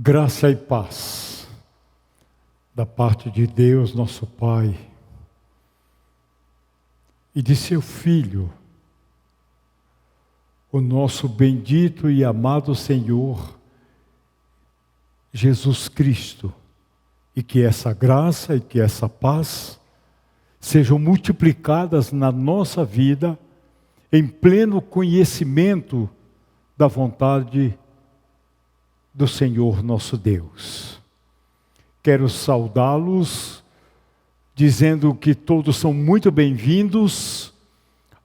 Graça e paz da parte de Deus, nosso Pai, e de seu Filho, o nosso bendito e amado Senhor, Jesus Cristo, e que essa graça e que essa paz sejam multiplicadas na nossa vida em pleno conhecimento da vontade do Senhor nosso Deus. Quero saudá-los, dizendo que todos são muito bem-vindos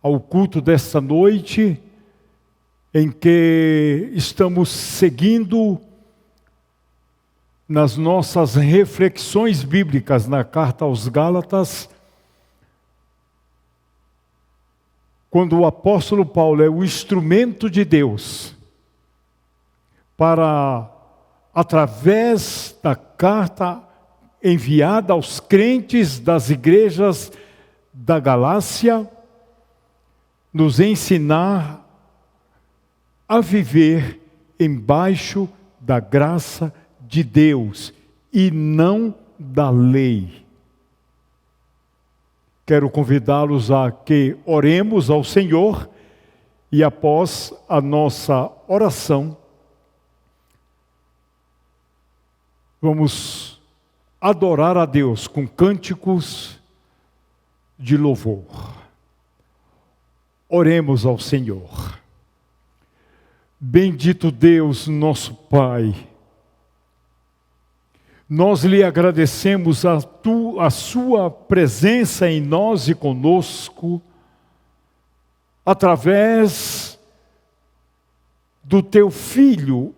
ao culto desta noite, em que estamos seguindo nas nossas reflexões bíblicas na carta aos Gálatas, quando o apóstolo Paulo é o instrumento de Deus para, através da carta enviada aos crentes das igrejas da Galácia, nos ensinar a viver embaixo da graça de Deus e não da lei. Quero convidá-los a que oremos ao Senhor e após a nossa oração, vamos adorar a Deus com cânticos de louvor. Oremos ao Senhor. Bendito Deus, nosso Pai, nós lhe agradecemos a sua presença em nós e conosco, através do teu Filho,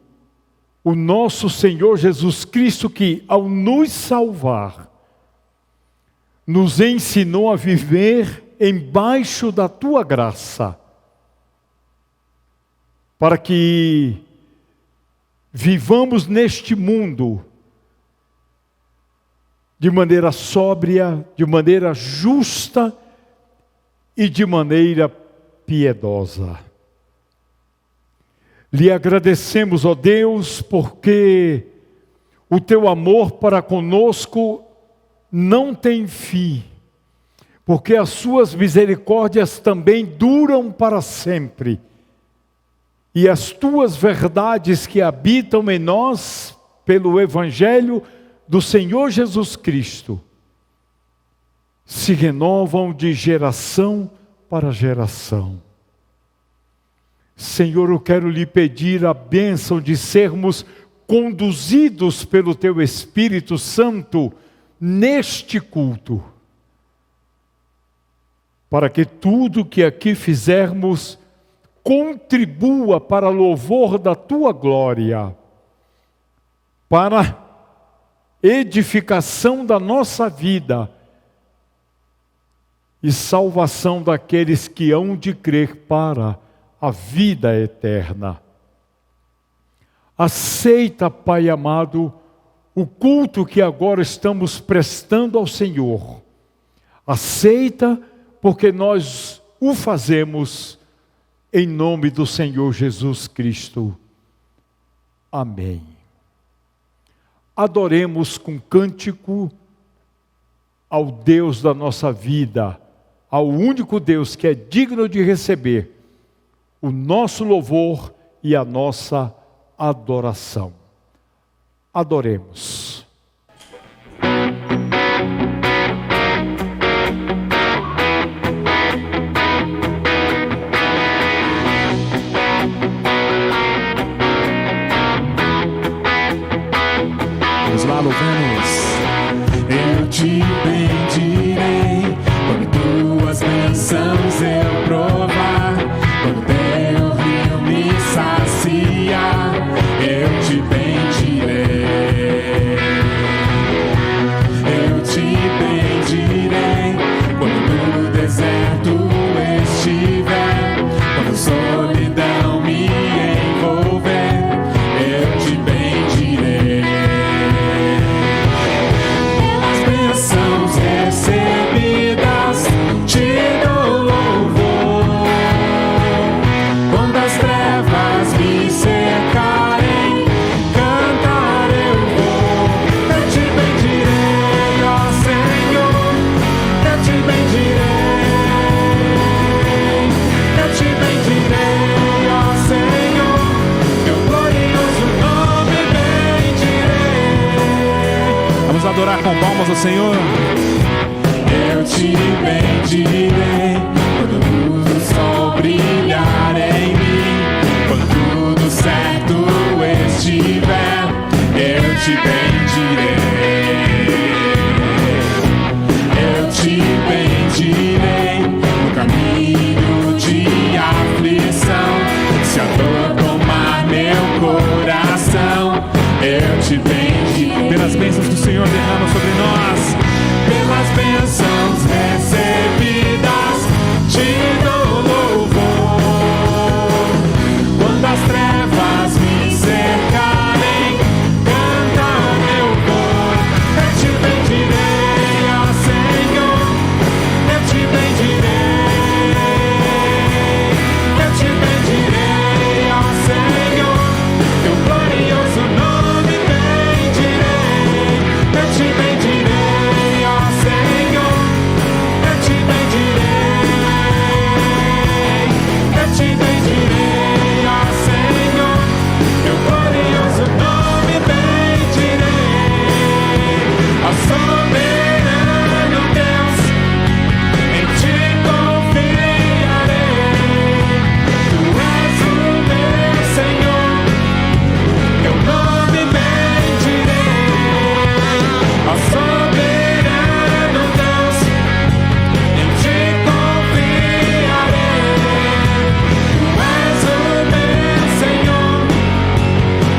o nosso Senhor Jesus Cristo, que ao nos salvar, nos ensinou a viver embaixo da tua graça, para que vivamos neste mundo de maneira sóbria, de maneira justa e de maneira piedosa. Lhe agradecemos, ó Deus, porque o teu amor para conosco não tem fim, porque as suas misericórdias também duram para sempre, e as tuas verdades que habitam em nós pelo Evangelho do Senhor Jesus Cristo se renovam de geração para geração. Senhor, eu quero lhe pedir a bênção de sermos conduzidos pelo teu Espírito Santo neste culto, para que tudo que aqui fizermos contribua para louvor da tua glória, para edificação da nossa vida e salvação daqueles que hão de crer para a vida eterna. Aceita, Pai amado, o culto que agora estamos prestando ao Senhor. Aceita, porque nós o fazemos em nome do Senhor Jesus Cristo. Amém. Adoremos com cântico ao Deus da nossa vida, ao único Deus que é digno de receber o nosso louvor e a nossa adoração. Adoremos. Vamos lá, louvemos. Eu te bendirei quando tuas bênçãos eu provar, quando teu rio me saciar, eu te bendirei. Eu te bendirei quando no deserto estiver, quando a solidão me envolver, eu te bendirei. Pelas bênçãos adorar com palmas ao Senhor. Eu te bendirei quando o sol brilhar em mim, quando tudo certo estiver, eu te bendirei. Eu te bendirei no caminho de aflição. Se a dor tomar meu coração, eu te bendirei. Pelas bênçãos que o Senhor derrama sobre nós, pelas bênçãos recebidas, te dou louvor. Quando as trevas me cercarem, cantar eu vou. Eu te bendirei, ó Senhor, eu te bendirei. Eu te bendirei, ó Senhor, teu glorioso nome bendirei. Eu te bendirei, ó Senhor, eu te bendirei. Eu te bendirei, ó Senhor, teu glorioso nome bendirei. Ó soberano Deus, em ti confiarei. Tu és o meu Senhor, teu nome bendirei. Ó soberano Deus, em ti confiarei. Tu és o meu Senhor,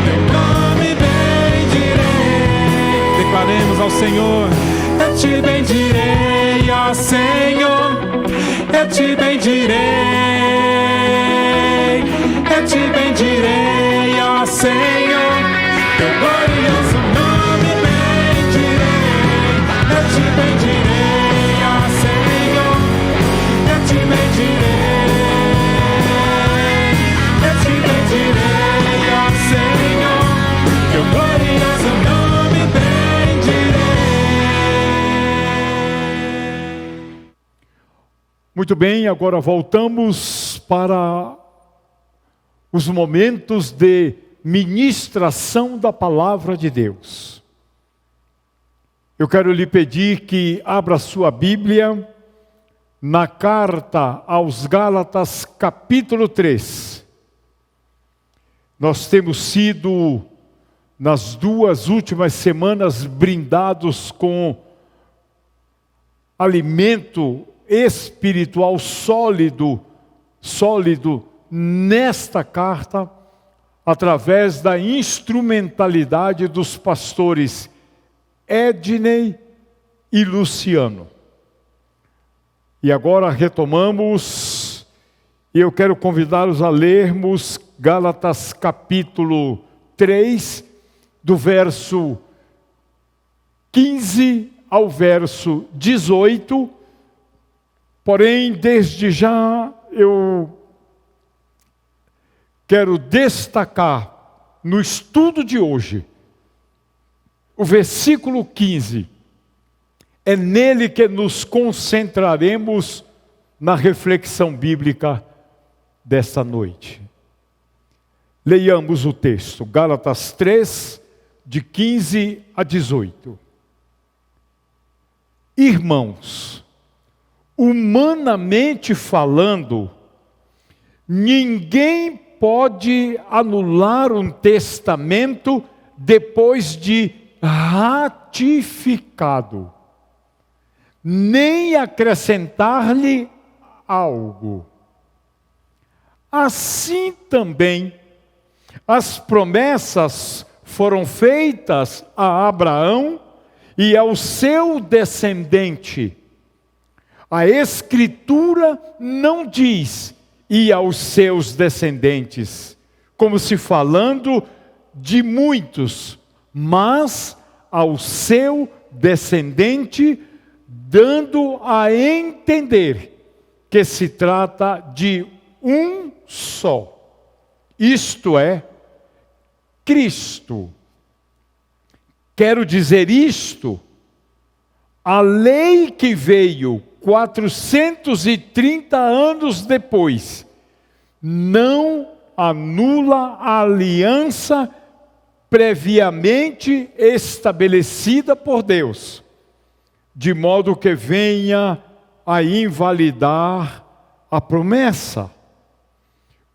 teu nome bendirei. Declaremos ao Senhor: eu te bendirei, ó Senhor, eu te bendirei. Eu te bendirei, ó Senhor, teu glorioso nome bendirei. Eu te bendirei, ó Senhor, eu te bendirei. Eu te bendirei, ó Senhor, teu glorioso nome bendirei. Muito bem, agora voltamos para os momentos de ministração da palavra de Deus. Eu quero lhe pedir que abra sua Bíblia na carta aos Gálatas, capítulo 3. Nós temos sido, nas 2 últimas semanas, brindados com alimento espiritual sólido nesta carta, através da instrumentalidade dos pastores Ednei e Luciano. E agora retomamos, e eu quero convidá-los a lermos Gálatas capítulo 3, do verso 15 ao verso 18, porém, desde já eu quero destacar no estudo de hoje o versículo 15. É nele que nos concentraremos na reflexão bíblica desta noite. Leiamos o texto, Gálatas 3, de 15 a 18. Irmãos, humanamente falando, ninguém pode anular um testamento depois de ratificado, nem acrescentar-lhe algo. Assim também, as promessas foram feitas a Abraão e ao seu descendente. A Escritura não diz "e aos seus descendentes", como se falando de muitos, mas ao seu descendente, dando a entender que se trata de um só, isto é, Cristo. Quero dizer isto: a lei que veio 430 anos depois não anula a aliança previamente estabelecida por Deus, de modo que venha a invalidar a promessa.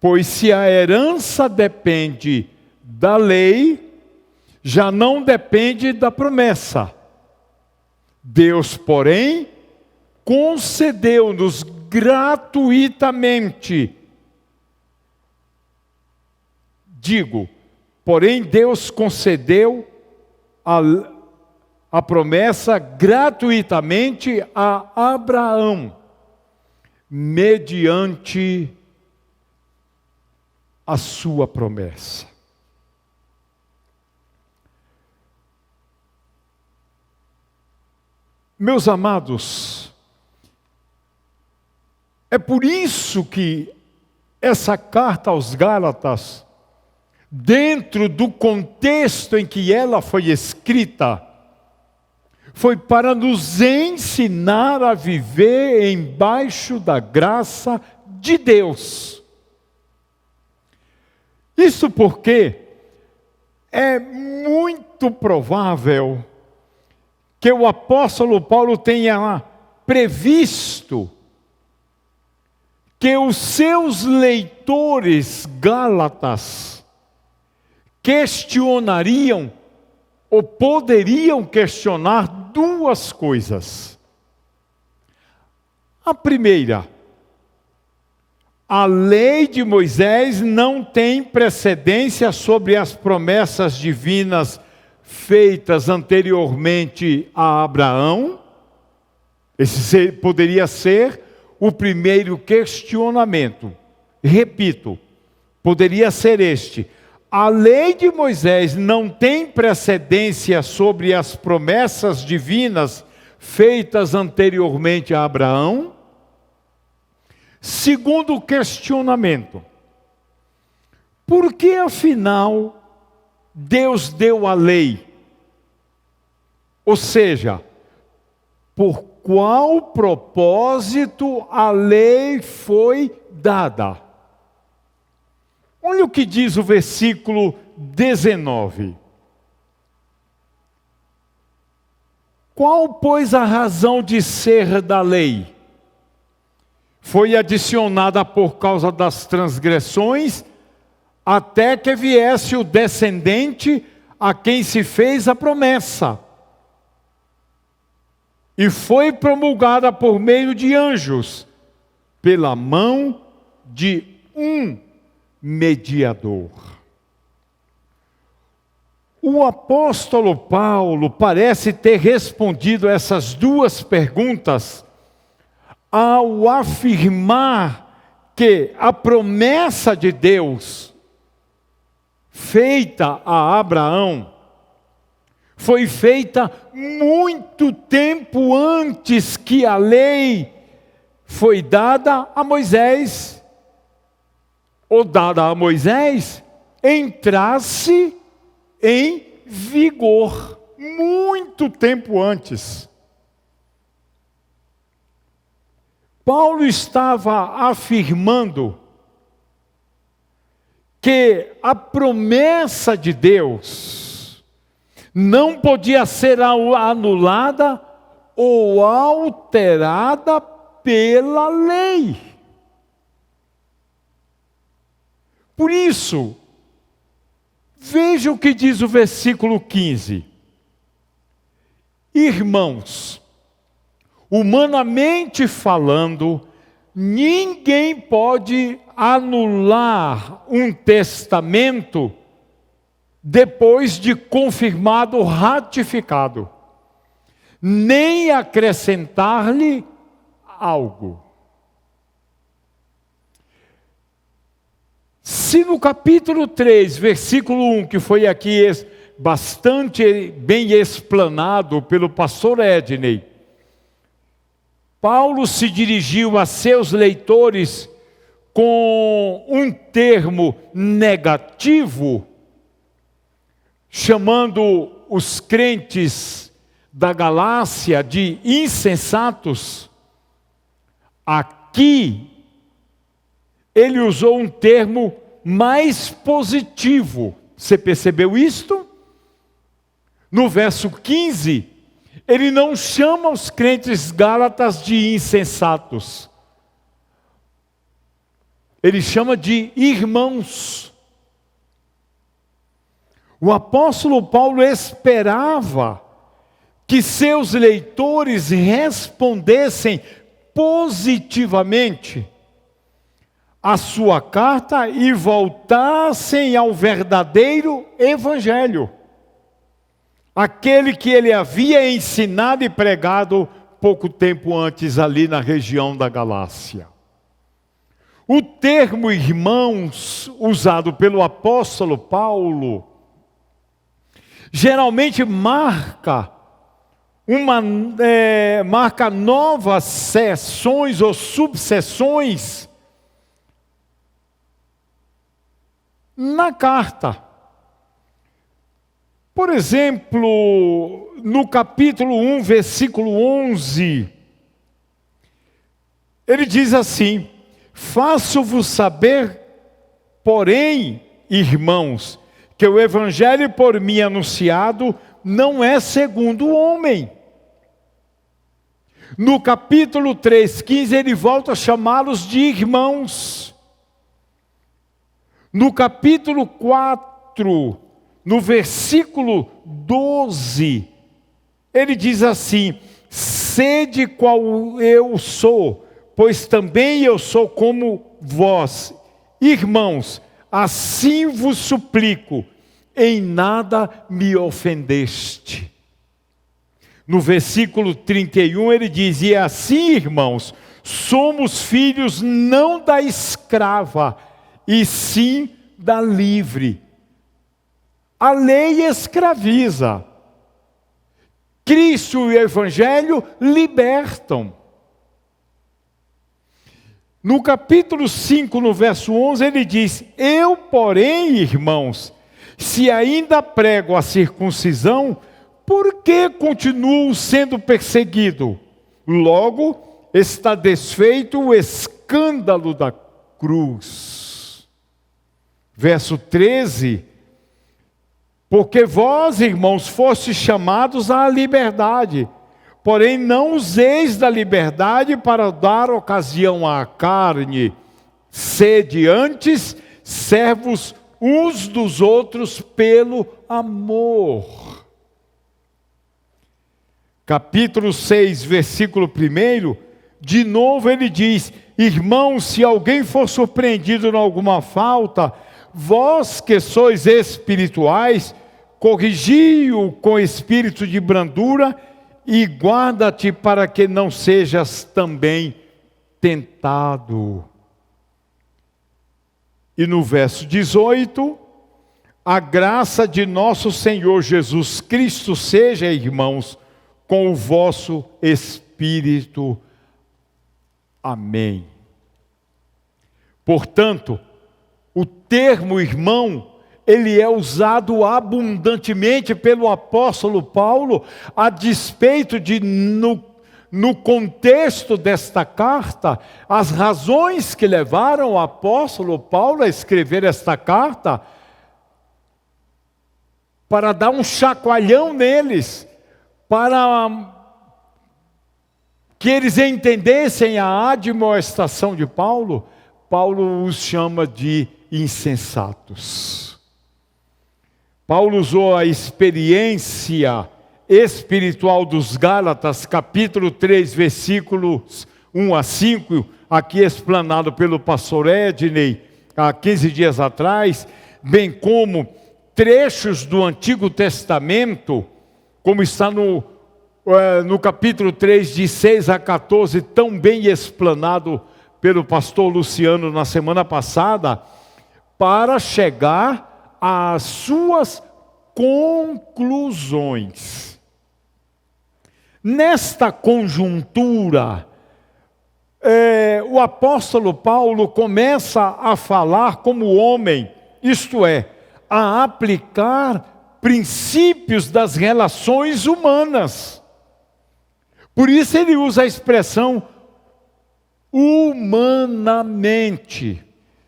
Pois se a herança depende da lei, já não depende da promessa. Deus, porém, concedeu-nos gratuitamente. Porém Deus concedeu a promessa gratuitamente a Abraão, mediante a sua promessa. Meus amados, é por isso que essa carta aos Gálatas, dentro do contexto em que ela foi escrita, foi para nos ensinar a viver embaixo da graça de Deus. Isso porque é muito provável que o apóstolo Paulo tenha previsto que os seus leitores gálatas questionariam ou poderiam questionar duas coisas. A primeira, a lei de Moisés não tem precedência sobre as promessas divinas feitas anteriormente a Abraão. Esse poderia ser o primeiro questionamento. Repito, poderia ser este: a lei de Moisés não tem precedência sobre as promessas divinas feitas anteriormente a Abraão? Segundo questionamento: por que afinal Deus deu a lei? Ou seja, por qual propósito a lei foi dada? Olha o que diz o versículo 19. Qual, pois, a razão de ser da lei? Foi adicionada por causa das transgressões, até que viesse o descendente a quem se fez a promessa. E foi promulgada por meio de anjos, pela mão de um mediador. O apóstolo Paulo parece ter respondido essas duas perguntas ao afirmar que a promessa de Deus feita a Abraão foi feita muito tempo antes que a lei foi dada a Moisés, ou dada a Moisés, entrasse em vigor, muito tempo antes. Paulo estava afirmando que a promessa de Deus não podia ser anulada ou alterada pela lei. Por isso, veja o que diz o versículo 15. Irmãos, humanamente falando, ninguém pode anular um testamento depois de confirmado, ratificado, nem acrescentar-lhe algo. Se no capítulo 3, versículo 1, que foi aqui bastante bem explanado pelo pastor Edney, Paulo se dirigiu a seus leitores com um termo negativo, chamando os crentes da Galácia de insensatos. Aqui, ele usou um termo mais positivo. Você percebeu isto? No verso 15, ele não chama os crentes gálatas de insensatos. Ele chama de irmãos. O apóstolo Paulo esperava que seus leitores respondessem positivamente a sua carta e voltassem ao verdadeiro evangelho, aquele que ele havia ensinado e pregado pouco tempo antes ali na região da Galácia. O termo irmãos, usado pelo apóstolo Paulo, geralmente marca novas seções ou subseções na carta. Por exemplo, no capítulo 1, versículo 11, ele diz assim: faço-vos saber, porém, irmãos, que o evangelho por mim anunciado não é segundo o homem. No capítulo 3:15, ele volta a chamá-los de irmãos. No capítulo 4, no versículo 12, ele diz assim: sede qual eu sou, pois também eu sou como vós, irmãos, assim vos suplico, em nada me ofendeste. No versículo 31 ele diz: e assim, irmãos, somos filhos não da escrava, e sim da livre. A lei escraviza. Cristo e o Evangelho libertam. No capítulo 5, no verso 11, ele diz: eu, porém, irmãos, se ainda prego a circuncisão, por que continuo sendo perseguido? Logo, está desfeito o escândalo da cruz. Verso 13: porque vós, irmãos, fostes chamados à liberdade, porém não useis da liberdade para dar ocasião à carne. Sede antes servos uns dos outros pelo amor. Capítulo 6, versículo 1, de novo ele diz: irmãos, se alguém for surpreendido em alguma falta, vós que sois espirituais, corrigi-o com espírito de brandura e guarda-te para que não sejas também tentado. E no verso 18, a graça de nosso Senhor Jesus Cristo seja, irmãos, com o vosso espírito. Amém. Portanto, o termo irmão, ele é usado abundantemente pelo apóstolo Paulo, a despeito de, no contexto desta carta, as razões que levaram o apóstolo Paulo a escrever esta carta, para dar um chacoalhão neles, para que eles entendessem a admoestação de Paulo. Paulo os chama de insensatos. Paulo usou a experiência espiritual dos Gálatas, capítulo 3, versículos 1 a 5, aqui explanado pelo pastor Edney, há 15 dias atrás, bem como trechos do Antigo Testamento, como está no capítulo 3, de 6 a 14, tão bem explanado pelo pastor Luciano na semana passada, para chegar às suas conclusões. Nesta conjuntura, o apóstolo Paulo começa a falar como homem, isto é, a aplicar princípios das relações humanas. Por isso ele usa a expressão humanamente.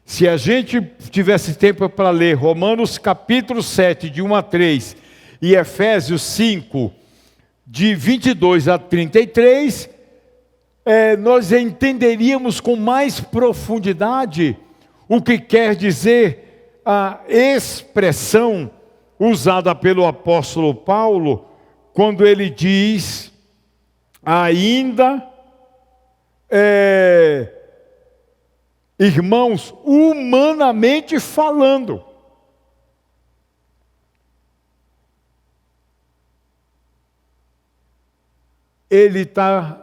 Se a gente tivesse tempo para ler Romanos capítulo 7, de 1 a 3, e Efésios 5, de 22 a 33, nós entenderíamos com mais profundidade o que quer dizer a expressão usada pelo apóstolo Paulo, quando ele diz, ainda, irmãos, humanamente falando. Ele está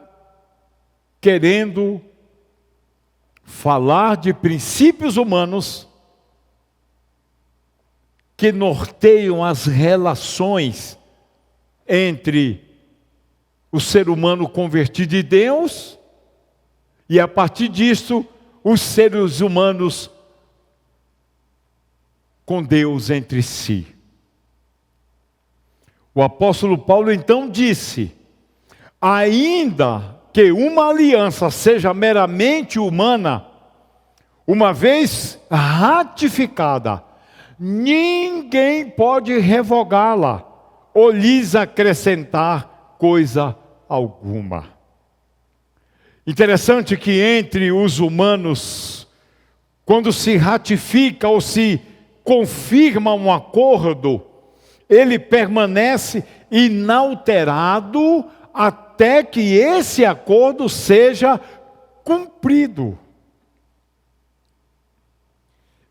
querendo falar de princípios humanos que norteiam as relações entre o ser humano convertido em Deus e, a partir disso, os seres humanos com Deus entre si. O apóstolo Paulo então disse, ainda que uma aliança seja meramente humana, uma vez ratificada, ninguém pode revogá-la ou lhes acrescentar coisa alguma. Interessante que entre os humanos, quando se ratifica ou se confirma um acordo, ele permanece inalterado até que esse acordo seja cumprido.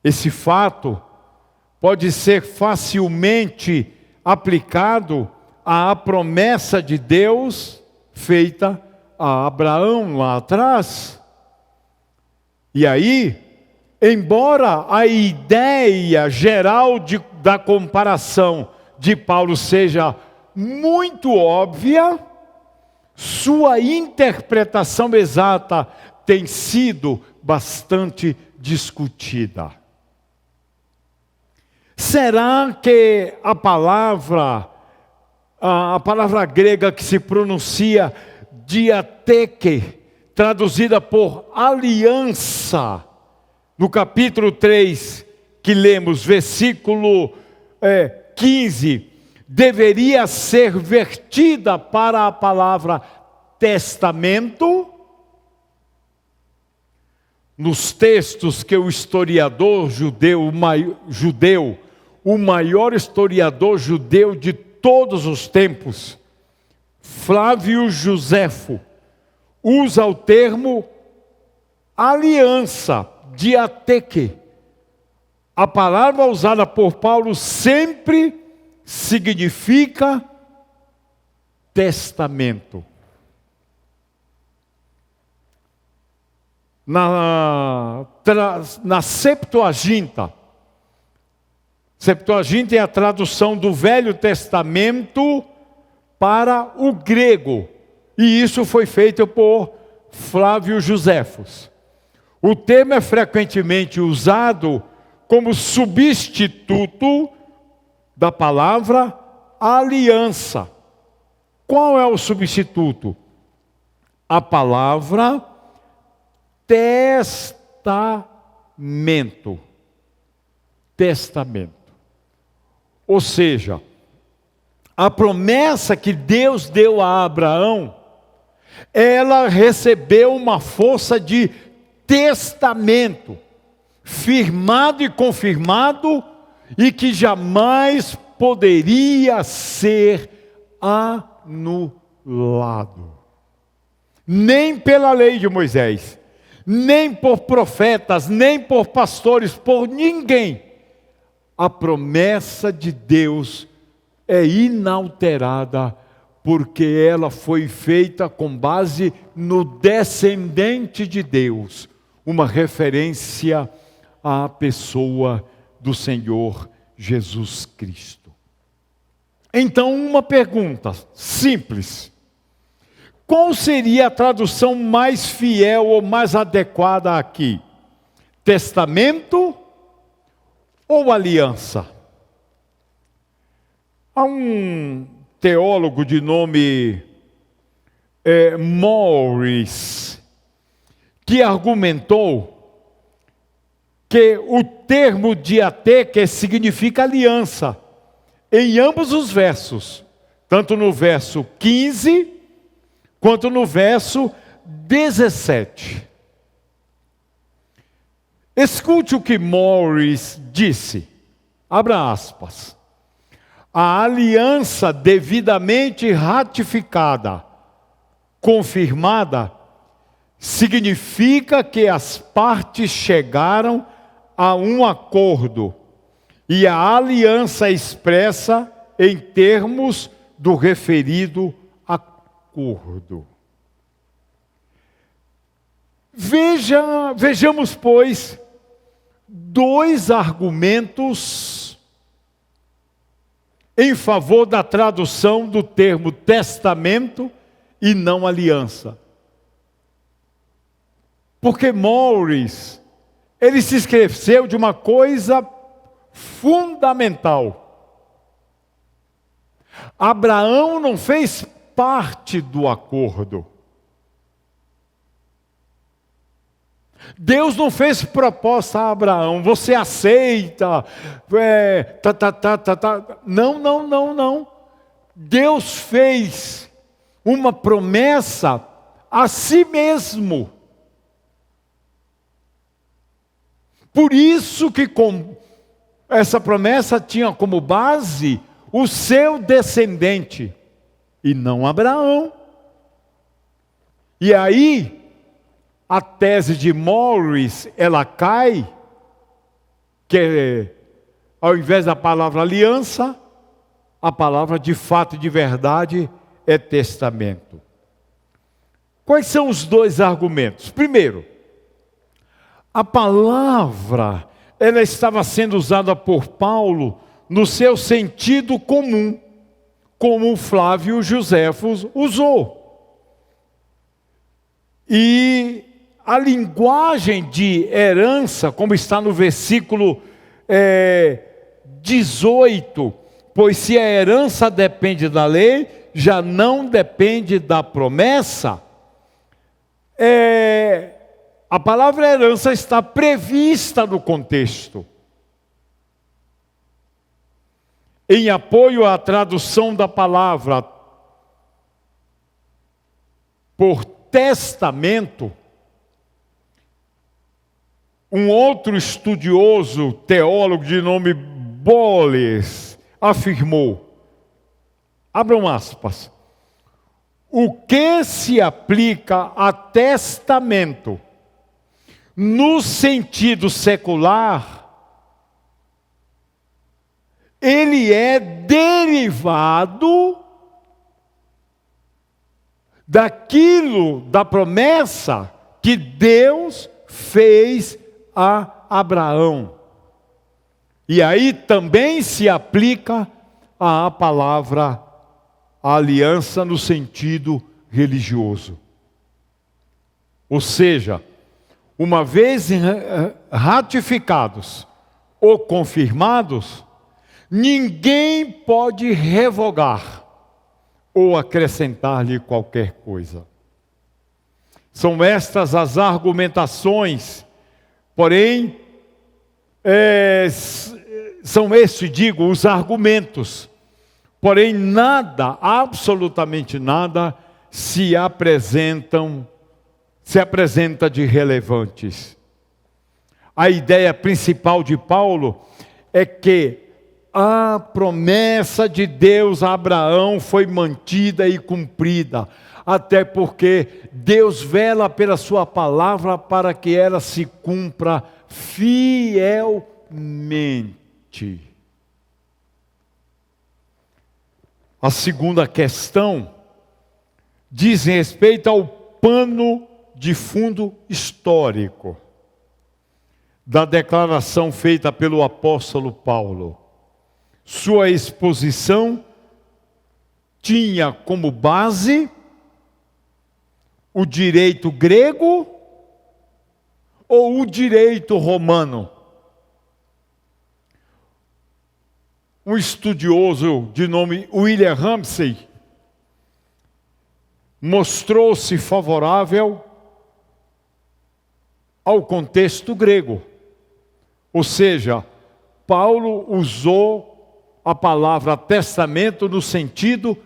Esse fato pode ser facilmente aplicado à promessa de Deus feita a Abraão lá atrás. E aí, embora a ideia geral da comparação de Paulo seja muito óbvia, sua interpretação exata tem sido bastante discutida. Será que a palavra grega que se pronuncia diateque, traduzida por aliança, no capítulo 3, que lemos, versículo 15, deveria ser vertida para a palavra testamento? Nos textos que o historiador judeu, o maior historiador judeu de todos os tempos, Flávio Joséfo, usa o termo aliança, diateque. A palavra usada por Paulo sempre significa testamento. Na Septuaginta, Septuaginta é a tradução do Velho Testamento para o grego, e isso foi feito por Flávio Joséfo. O termo é frequentemente usado como substituto da palavra aliança. Qual é o substituto? A palavra testamento. Testamento. Ou seja, a promessa que Deus deu a Abraão, ela recebeu uma força de testamento, firmado e confirmado, e que jamais poderia ser anulado. Nem pela lei de Moisés, nem por profetas, nem por pastores, por ninguém. A promessa de Deus é inalterada, porque ela foi feita com base no descendente de Deus, uma referência à pessoa do Senhor Jesus Cristo. Então, uma pergunta simples: qual seria a tradução mais fiel ou mais adequada aqui? Testamento ou aliança? Há um teólogo de nome Morris que argumentou que o termo diateque significa aliança. em ambos os versos, tanto no verso 15, quanto no verso 17. Escute o que Morris disse, abra aspas. A aliança devidamente ratificada, confirmada, significa que as partes chegaram a um acordo e a aliança expressa em termos do referido acordo. Vejamos, pois, dois argumentos em favor da tradução do termo testamento e não aliança. Porque Morris, ele se esqueceu de uma coisa fundamental. Abraão não fez parte do acordo. Deus não fez proposta a Abraão, você aceita, Não. Deus fez uma promessa a si mesmo. Por isso que essa promessa tinha como base o seu descendente, e não Abraão. E aí, a tese de Morris, ela cai, que ao invés da palavra aliança, a palavra de fato e de verdade é testamento. Quais são os dois argumentos? Primeiro, a palavra, ela estava sendo usada por Paulo no seu sentido comum, como Flávio Joséfo usou. E a linguagem de herança, como está no versículo 18, pois se a herança depende da lei, já não depende da promessa, a palavra herança está prevista no contexto. Em apoio à tradução da palavra por testamento, um outro estudioso teólogo de nome Boles afirmou, abram aspas, o que se aplica a testamento no sentido secular, ele é derivado daquilo, da promessa que Deus fez a Abraão. E aí também se aplica a palavra aliança no sentido religioso. Ou seja, uma vez ratificados ou confirmados, ninguém pode revogar ou acrescentar-lhe qualquer coisa. São estas as argumentações, porém, são estes, digo, os argumentos. Porém, nada, absolutamente nada, se apresenta de relevantes. A ideia principal de Paulo é que a promessa de Deus a Abraão foi mantida e cumprida, até porque Deus vela pela sua palavra para que ela se cumpra fielmente. A segunda questão diz respeito ao pano de fundo histórico da declaração feita pelo apóstolo Paulo. Sua exposição tinha como base o direito grego ou o direito romano. Um estudioso de nome William Ramsey mostrou-se favorável ao contexto grego. Ou seja, Paulo usou a palavra testamento no sentido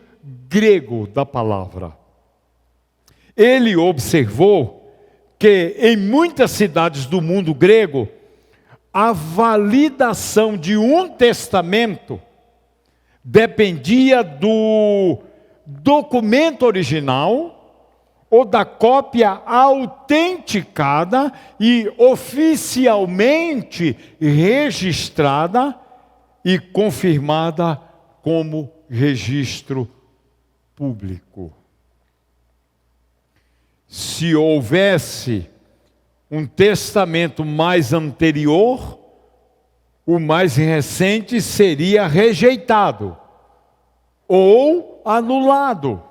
grego da palavra. Ele observou que em muitas cidades do mundo grego, a validação de um testamento dependia do documento original ou da cópia autenticada e oficialmente registrada e confirmada como registro público. Se houvesse um testamento mais anterior, o mais recente seria rejeitado ou anulado,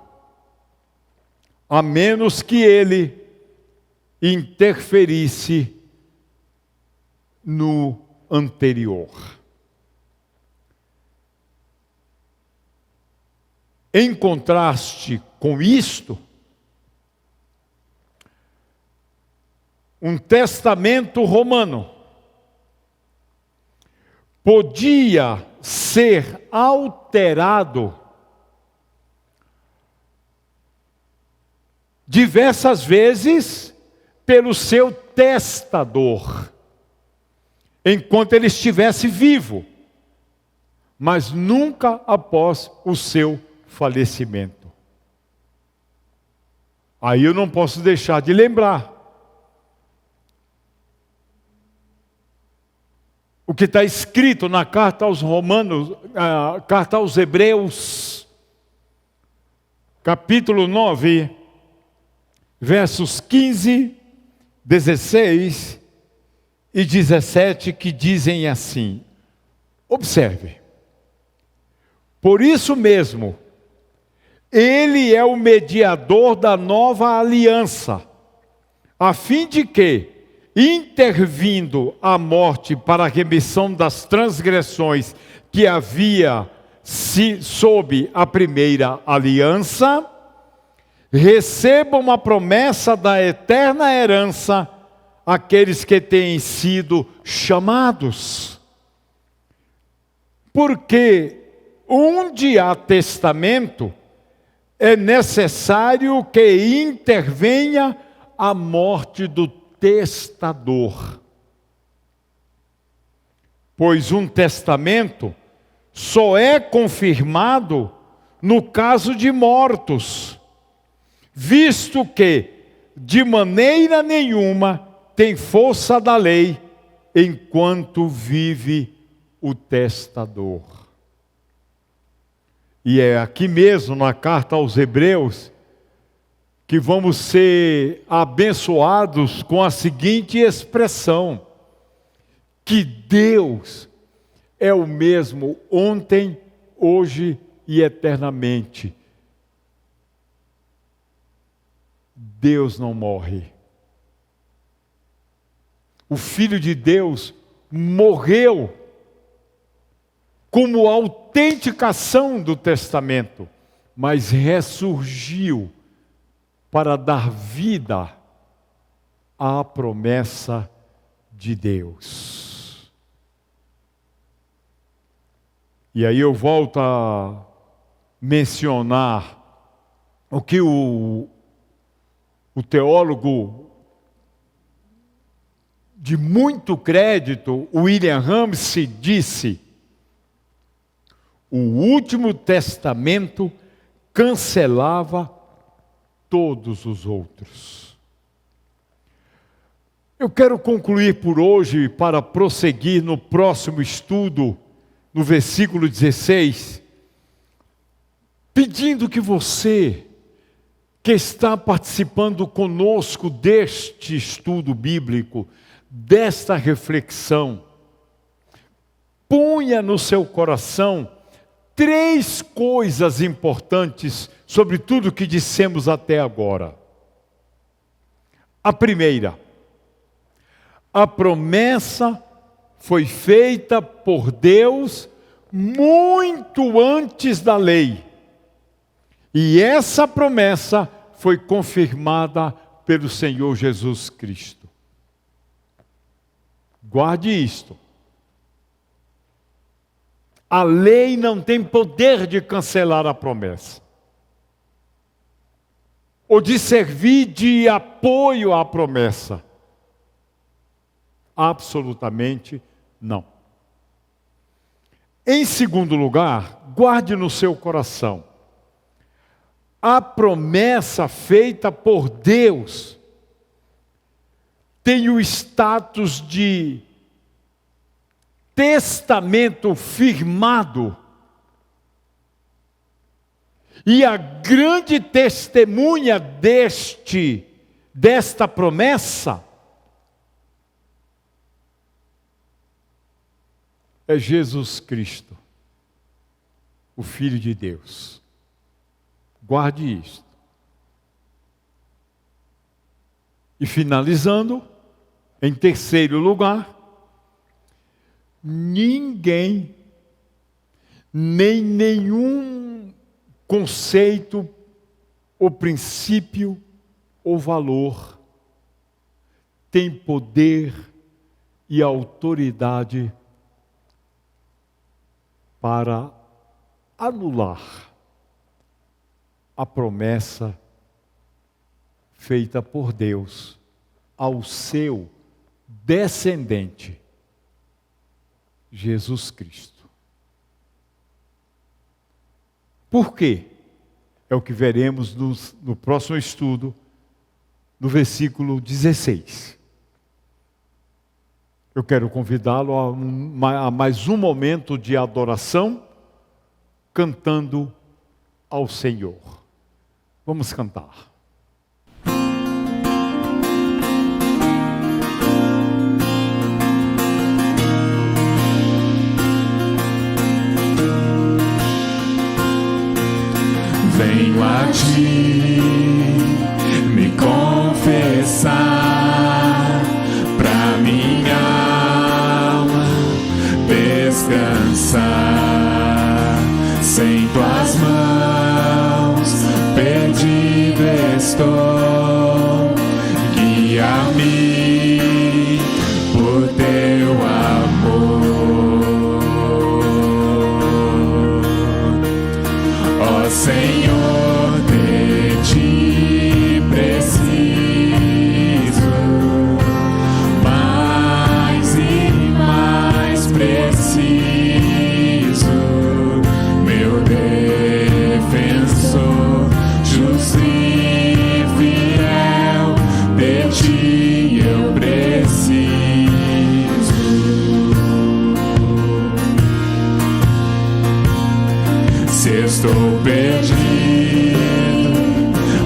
a menos que ele interferisse no anterior. Em contraste com isto, um testamento romano podia ser alterado diversas vezes pelo seu testador, enquanto ele estivesse vivo, mas nunca após o seu falecimento. Aí eu não posso deixar de lembrar o que está escrito na carta aos Romanos, carta aos Hebreus, capítulo 9, versos 15, 16 e 17, que dizem assim: observe, por isso mesmo, ele é o mediador da nova aliança, a fim de que, intervindo a morte para a remissão das transgressões que havia sob a primeira aliança, recebam a promessa da eterna herança aqueles que têm sido chamados. Porque onde há testamento, é necessário que intervenha a morte do testador. Pois um testamento só é confirmado no caso de mortos, visto que, de maneira nenhuma, tem força da lei enquanto vive o testador. E é aqui mesmo, na carta aos Hebreus, que vamos ser abençoados com a seguinte expressão: que Deus é o mesmo ontem, hoje e eternamente. Deus não morre. O Filho de Deus morreu como autenticação do testamento, mas ressurgiu para dar vida à promessa de Deus. E aí eu volto a mencionar o que o teólogo de muito crédito, William Ramsey, disse: o último testamento cancelava todos os outros. Eu quero concluir por hoje para prosseguir no próximo estudo, no versículo 16, pedindo que você, que está participando conosco deste estudo bíblico, desta reflexão, ponha no seu coração 3 coisas importantes sobre tudo que dissemos até agora. A primeira, a promessa foi feita por Deus muito antes da lei. E essa promessa foi confirmada pelo Senhor Jesus Cristo. Guarde isto. A lei não tem poder de cancelar a promessa, ou de servir de apoio à promessa. Absolutamente não. Em segundo lugar, guarde no seu coração: a promessa feita por Deus tem o status de testamento firmado. E a grande testemunha desta promessa é Jesus Cristo, o Filho de Deus. Guarde isto. E finalizando, em terceiro lugar, ninguém, nem nenhum conceito, ou princípio, ou valor, tem poder e autoridade para anular a promessa feita por Deus ao seu descendente, Jesus Cristo. Por quê? É o que veremos no próximo estudo, no versículo 16. Eu quero convidá-lo a mais um momento de adoração, cantando ao Senhor. Vamos cantar. Venho a ti me confessar, pra minha alma descansar. Sem tuas mãos perdido estou, guia-me por teu amor. Ó Senhor, de ti preciso, mais e mais preciso, meu defensor, justo e fiel, de ti eu preciso. Se estou perdido,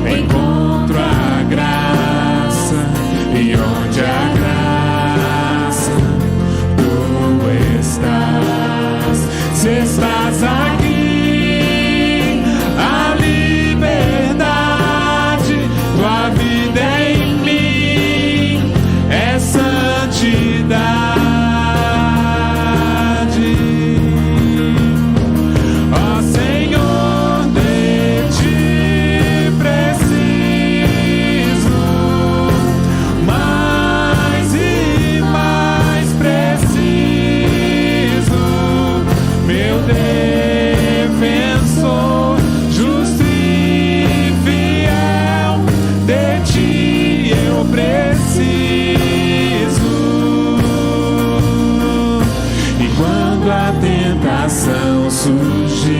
encontro a graça, e onde a graça tu estás. Se estás aqui, a liberdade, tua vida em mim é santidade. Ó Senhor, de ti preciso, mais e mais preciso, meu defensor, justo e fiel, de ti eu preciso. E quando a tentação surgir,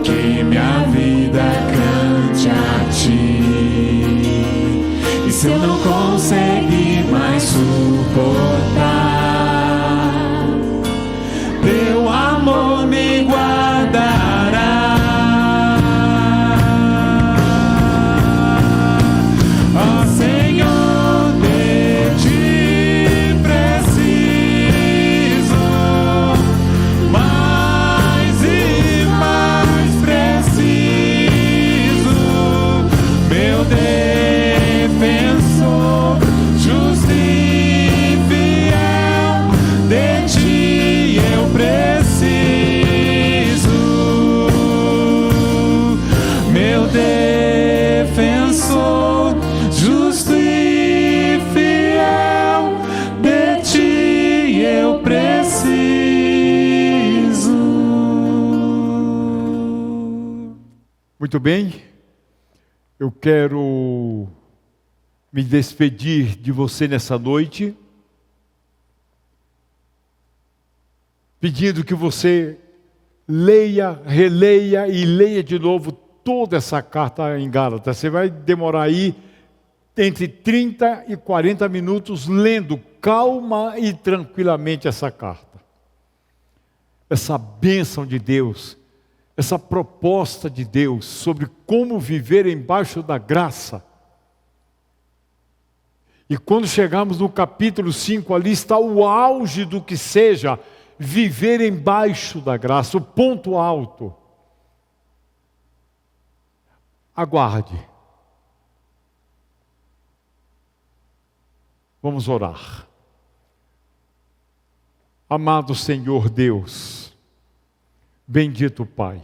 que minha vida cante a ti. E se eu não conseguir mais suportar, teu amor me guardará. Ó Senhor, de ti preciso, mais e mais preciso, meu defensor, justo e fiel. Muito bem, eu quero me despedir de você nessa noite, pedindo que você leia, releia e leia de novo toda essa carta em Gálatas. Você vai demorar aí entre 30 e 40 minutos lendo calma e tranquilamente essa carta. Essa bênção de Deus, essa proposta de Deus sobre como viver embaixo da graça. E quando chegarmos no capítulo 5, ali está o auge do que seja viver embaixo da graça, o ponto alto. Aguarde. Vamos orar. Amado Senhor Deus, bendito Pai,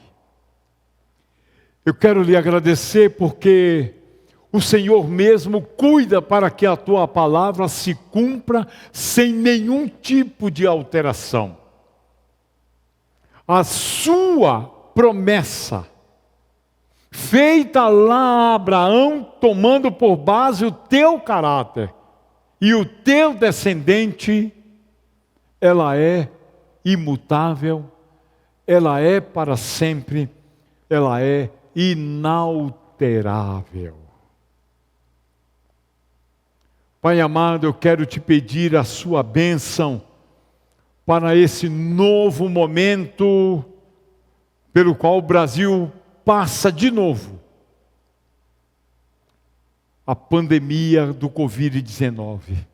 eu quero lhe agradecer porque o Senhor mesmo cuida para que a tua palavra se cumpra sem nenhum tipo de alteração. A sua promessa, feita lá a Abraão, tomando por base o teu caráter e o teu descendente, ela é imutável, ela é para sempre, ela é inalterável. Pai amado, eu quero te pedir a sua bênção para esse novo momento pelo qual o Brasil passa de novo. A pandemia do Covid-19.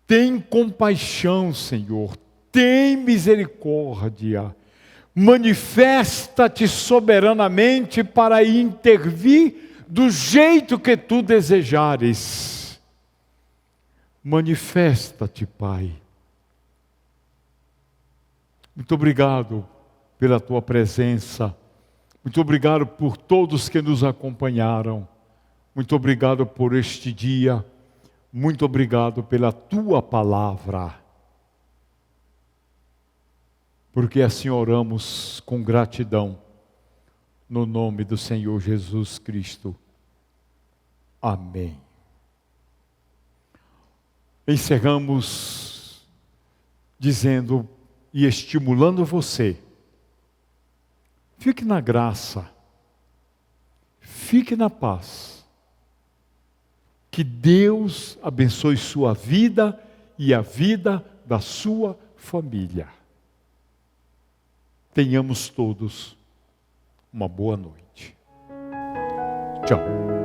Tem compaixão, Senhor. Tem misericórdia. Manifesta-te soberanamente para intervir do jeito que tu desejares. Manifesta-te, Pai. Muito obrigado pela tua presença. Muito obrigado por todos que nos acompanharam. Muito obrigado por este dia. Muito obrigado pela tua palavra. Porque assim oramos com gratidão. No nome do Senhor Jesus Cristo. Amém. Encerramos dizendo e estimulando você. Fique na graça. Fique na paz. Que Deus abençoe sua vida e a vida da sua família. Tenhamos todos uma boa noite. Tchau.